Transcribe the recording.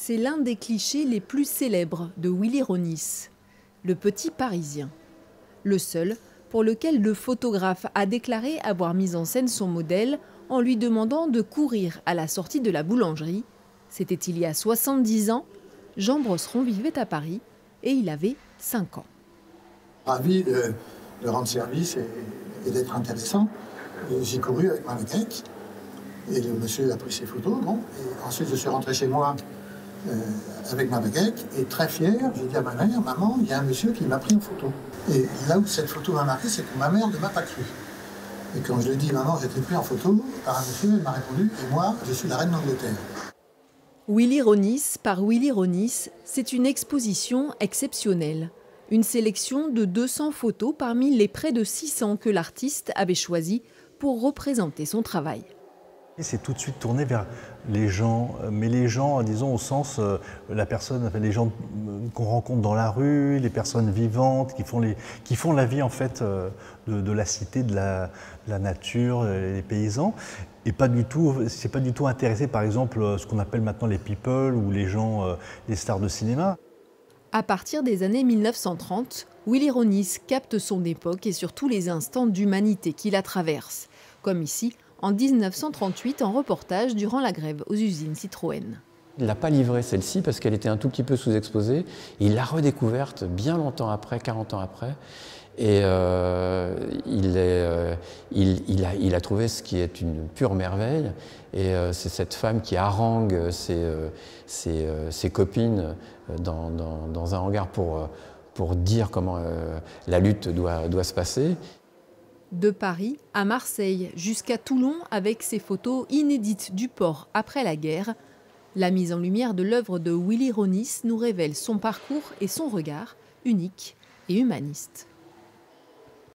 C'est l'un des clichés les plus célèbres de Willy Ronis, le petit Parisien. Le seul pour lequel le photographe a déclaré avoir mis en scène son modèle en lui demandant de courir à la sortie de la boulangerie. C'était il y a 70 ans, Jean Brosseron vivait à Paris et il avait 5 ans. Ravi de rendre service et d'être intéressant. J'ai couru avec ma maquette et le monsieur a pris ses photos. Bon, et ensuite, je suis rentré chez moi avec ma baguette et très fier, j'ai dit à ma mère, maman, il y a un monsieur qui m'a pris en photo. Et là où cette photo m'a marqué, c'est que ma mère ne m'a pas cru. Et quand je lui ai dit, maman, j'ai été pris en photo par un monsieur, elle m'a répondu, et moi, je suis la reine d'Angleterre. Willy Ronis par Willy Ronis, c'est une exposition exceptionnelle. Une sélection de 200 photos parmi les près de 600 que l'artiste avait choisies pour représenter son travail. C'est tout de suite tourné vers les gens, mais les gens, disons, au sens, la personne, les gens qu'on rencontre dans la rue, les personnes vivantes, qui font la vie en fait de la cité, de la nature, les paysans. Et c'est pas du tout intéressé par exemple ce qu'on appelle maintenant les people ou les gens, les stars de cinéma. À partir des années 1930, Willy Ronis capte son époque et sur tous les instants d'humanité qui la traverse, comme ici, en 1938 en reportage durant la grève aux usines Citroën. Il n'a pas livré celle-ci parce qu'elle était un tout petit peu sous-exposée. Il l'a redécouverte bien longtemps après, 40 ans après. Et il a trouvé ce qui est une pure merveille. Et c'est cette femme qui harangue ses copines dans un hangar pour dire comment la lutte doit se passer. De Paris à Marseille jusqu'à Toulon avec ses photos inédites du port après la guerre, la mise en lumière de l'œuvre de Willy Ronis nous révèle son parcours et son regard unique et humaniste.